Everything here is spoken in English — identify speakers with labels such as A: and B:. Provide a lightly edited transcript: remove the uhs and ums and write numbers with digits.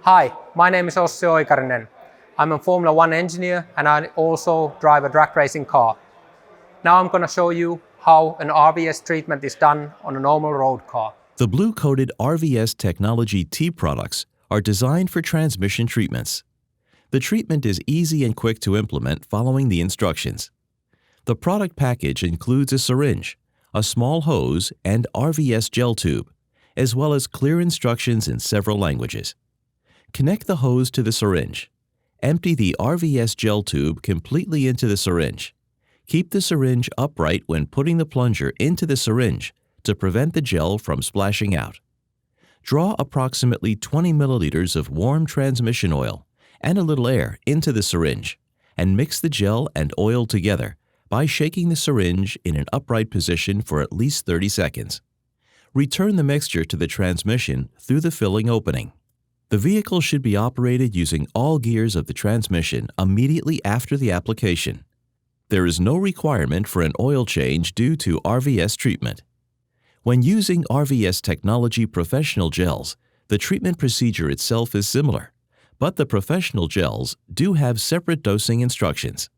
A: Hi, my name is Ossi Oikarinen. I'm a Formula One engineer and I also drive a drag racing car. Now I'm going to show you how an RVS treatment is done on a normal road car.
B: The blue-coated RVS Technology T products are designed for transmission treatments. The treatment is easy and quick to implement following the instructions. The product package includes a syringe, a small hose, and RVS gel tube, as well as clear instructions in several languages. Connect the hose to the syringe. Empty the RVS gel tube completely into the syringe. Keep the syringe upright when putting the plunger into the syringe to prevent the gel from splashing out. Draw approximately 20 milliliters of warm transmission oil and a little air into the syringe and mix the gel and oil together by shaking the syringe in an upright position for at least 30 seconds. Return the mixture to the transmission through the filling opening. The vehicle should be operated using all gears of the transmission immediately after the application. There is no requirement for an oil change due to RVS treatment. When using RVS Technology professional gels, the treatment procedure itself is similar, but the professional gels do have separate dosing instructions.